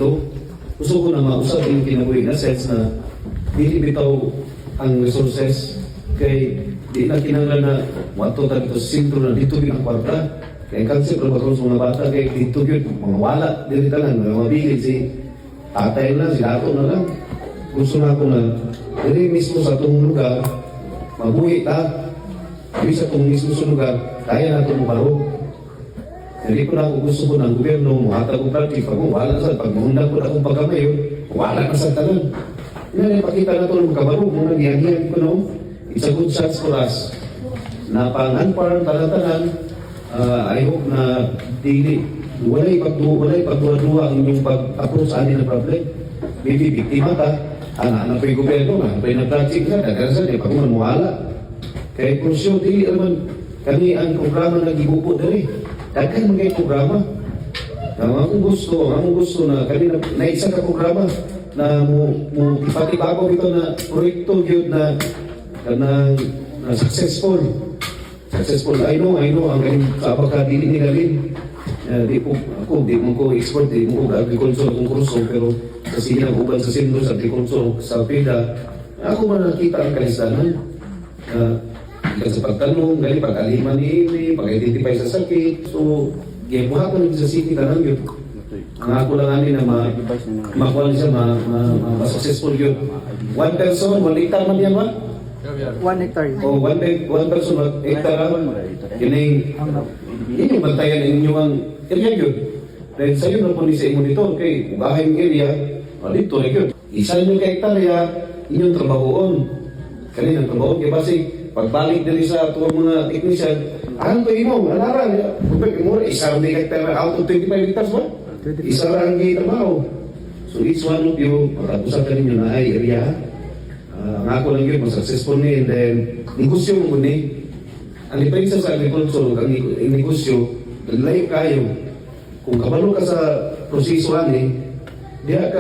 dito. Gusto ko na mausap yung kinabuhi na sense na hindi bitaw ang resources kay di na kinanglan na wato ta dito sa sentro na dito ang kwarta. Kaya concept ng mga mga bata kay dito yun, mga wala dito lang, mga mabilis si tatay na, si ato na lang. Gusto na ako na dili mismo sa itong lugar, mabuhi ta. Sabi sa itong mismo sa lugar, kaya na itong baro. Hindi ko na ako gusto ko ng gobyerno, muhatag ko practice, pag wala na sa, pag mahundag ko na akong pagkamayon, wala na sa tanan. Yan, ipakita na ito ng kabaro, muna niyan ko no. It's a good chance for us. Na pang-anpar, tanan-tanan, I hope na dili, walay pagduwa-duwa ang inyong pag-approach sa anin na problem. Maybe biktima ta, anak pa yung gobyerno, anak pa yung nag-practice na, nagkasan, pag mawala. Kaya kurso, dili naman, kami ang programa na gibubo dali. Daghan mga programa. Ang gusto na kami na isa ka programa na mo ipatibago ito na proyekto yun na successful. I know ang galing kapag dili nila rin. Di mo ko expert, di mo ko agriculture kung kurso, pero sa silang uban sa sindro sa agriculture sa PIDA, ako man nakita ang kalistanan. Kasi pagtanong, dahil pag-aliman ni pag-identify sa sakit. So, gibuhat ko sa city tanang yun. Ang ako lang na makuha siya, ma-successful yun. One person, 1 hectare man yan ba? 1 hectare. O, one person, 1 hectare. Yun yung bantayan ng inyong area yun. Dahil sa'yo na po ni sa imo dito, okay, bahay ng area, dito na yun. Isa yung ka-hectare, inyong trabahoon. Kanina trabahoon, kaya basi, pagbalik dali sa tuwang mga technician, ano to imo, alaran, isa rin hectare out of 25 hectares ba? Isa lang ang trabaho. So each one of you, patapusan ka ninyo na ay area. Ang ako lang yun, successful ni, and then, negosyo mo ni. Ang diferensya sa agriculture, ang negosyo, layo kayo. Kung kabalo ka sa proseso ani, diya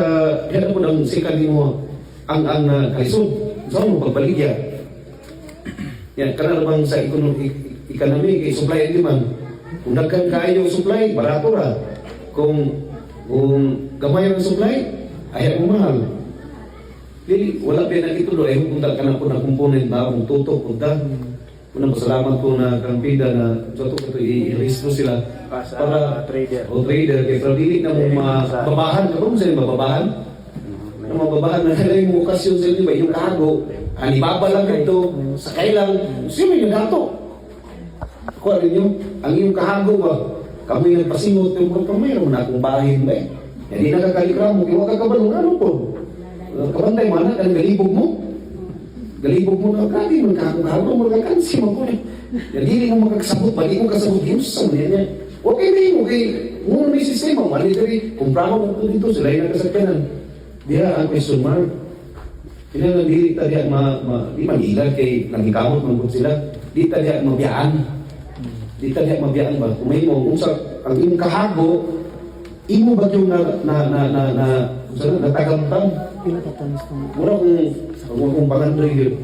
na po ng sikan mo ang kalisod. Saan mo pagbaligya? Yan, karena bang sa ekonomi, kay supply and demand. Kung nagkan kayo supply, barato ra. Kung gamay ang supply, ayaw mo mahal. Dili, wala pa yan ito do. Kung ka na po na component na kung tutok, kung da. Unang pasalamat ko na kang PIDA na ito i-restro sila para trader. O trader, kaya pero dili na mo mababahan. Kung sa'yo mababahan? Na mababahan na kailangan mo okasyon sa inyo ba? Yung kago, anibaba lang ito, sakay lang, sino yung gato? Ako rin yung, ang iyong kahago ba? Kami nagpasingot yung mga mayroon na akong bahin ba eh. Hindi nakakalikra mo, iwa ka kabalong, ano po? Kabantay mana, kan galibog mo? Galibog mo na, kadi man kahago mo, nagkakansi mo po eh. Hindi mo magkasabot, bali mo kasabot, yung sasam niya. Okay na yun, okay. Muna may sistema, malitary, kumprama mo po dito, sila yung nagkasakyanan. Diya, ang question mark. Kaya di tadi di magilan kay nanghikamot man pud sila. Di tadi mabiyaan. Di tadi mabiyaan ba? Kung may mo usap ang imong kahago, imo ba yung natagamtan? Pinatatanis ko. Mura kung pangandoy yun.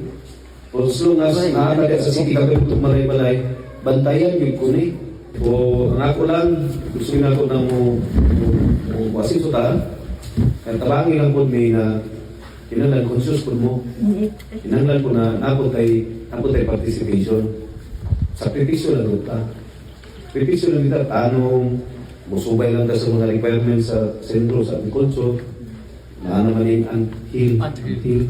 Pero as long as nakakagad sa city kagad itong malay-malay, bantayan yun ko ni. O ang ako lang, gusto na ako ng wasin suta. Kaya tabangin lang po may na kinahanglan conscious po mo. Kinahanglan po na ako tay participation. Sakripisyo lang ito. Sakripisyo lang ito. Tanong, musubay lang sa mga requirements sa sentro, sa agriculture. Na ano man yung until.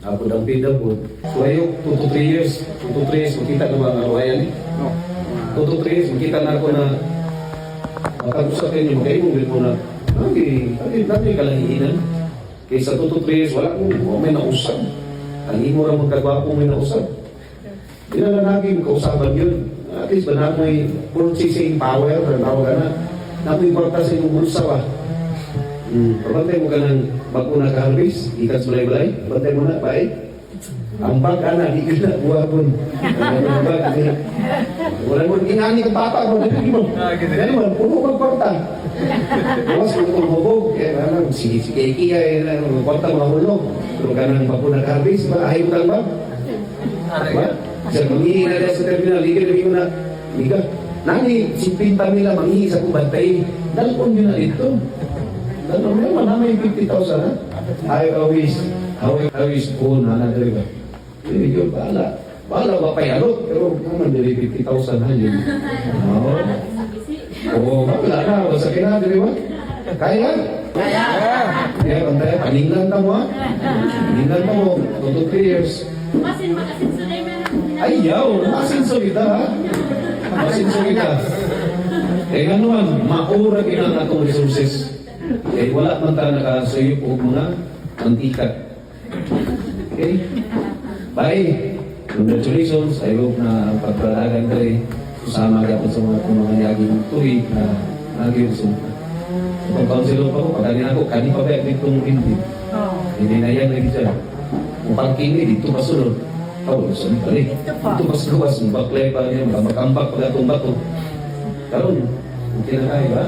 Ako ang PIDA po. So ayok, 2 to 3 years. 2 to 3 years, makita na mga awayan eh. 2 to 3 years, makita na ako na matag-usap kayo, kayo mo na dami kalahihinan. Kaysa 2 to 3 years, wala kong may nausap. Ang imo lang magkagwapo may nausap. Hindi na naging kausapan yun. At least ba na may purchasing power, tawag na. Napoy importa sa inyong bulsa ba? Pabantay mo ka ng bakuna ka-harvest, ikas balay-balay, bantay mo na, bye. Ang bag, di ka na, buwapon. Wala mo, inani ka papa mo, hindi mo. Gano'n man, puno magporta. Bukas, kung bubog, sige, kaya, magporta mga hulog. Pero ganang bakuna ka-harvest, ayaw ka lang ba? Sa mangihi na sa terminal, hindi mo na, Nani, si Pinta nila mangihi sa kubantay. Dalpon nyo na dito. Ano naman naman yung 50,000 ha? I wish po na dali ba? Hindi yun, bahala. Bahala ba payalot? Pero naman dali 50,000 ha yun. Oo. Oo, bahala na. Basta kina, dali ba? Kaya? Kaya! Kaya, pantay, paninglan ka mo ha? Paninglan ka mo, 2 to 3 years. Ay, yaw! Masinso kita ha? Masinso kita. Eh, nga naman, maura kinang atong resources. Eh, wala man tayo nakasuyop o mga mantika. Okay? Bye! Congratulations. I hope na pagpalagan ka rin. Susama ka po sa mga yaging tuwid na nagyo sa kung kaunsilor pa ko, pagkanin ako, kani pa ba itong hindi? Hindi na yan lagi dyan. Kung pangkini, dito pa sunod. Oh, sunod pa rin. Dito pa sunod, baklay pa rin, makambak pa itong bato. Karoon, hindi na kaya ba?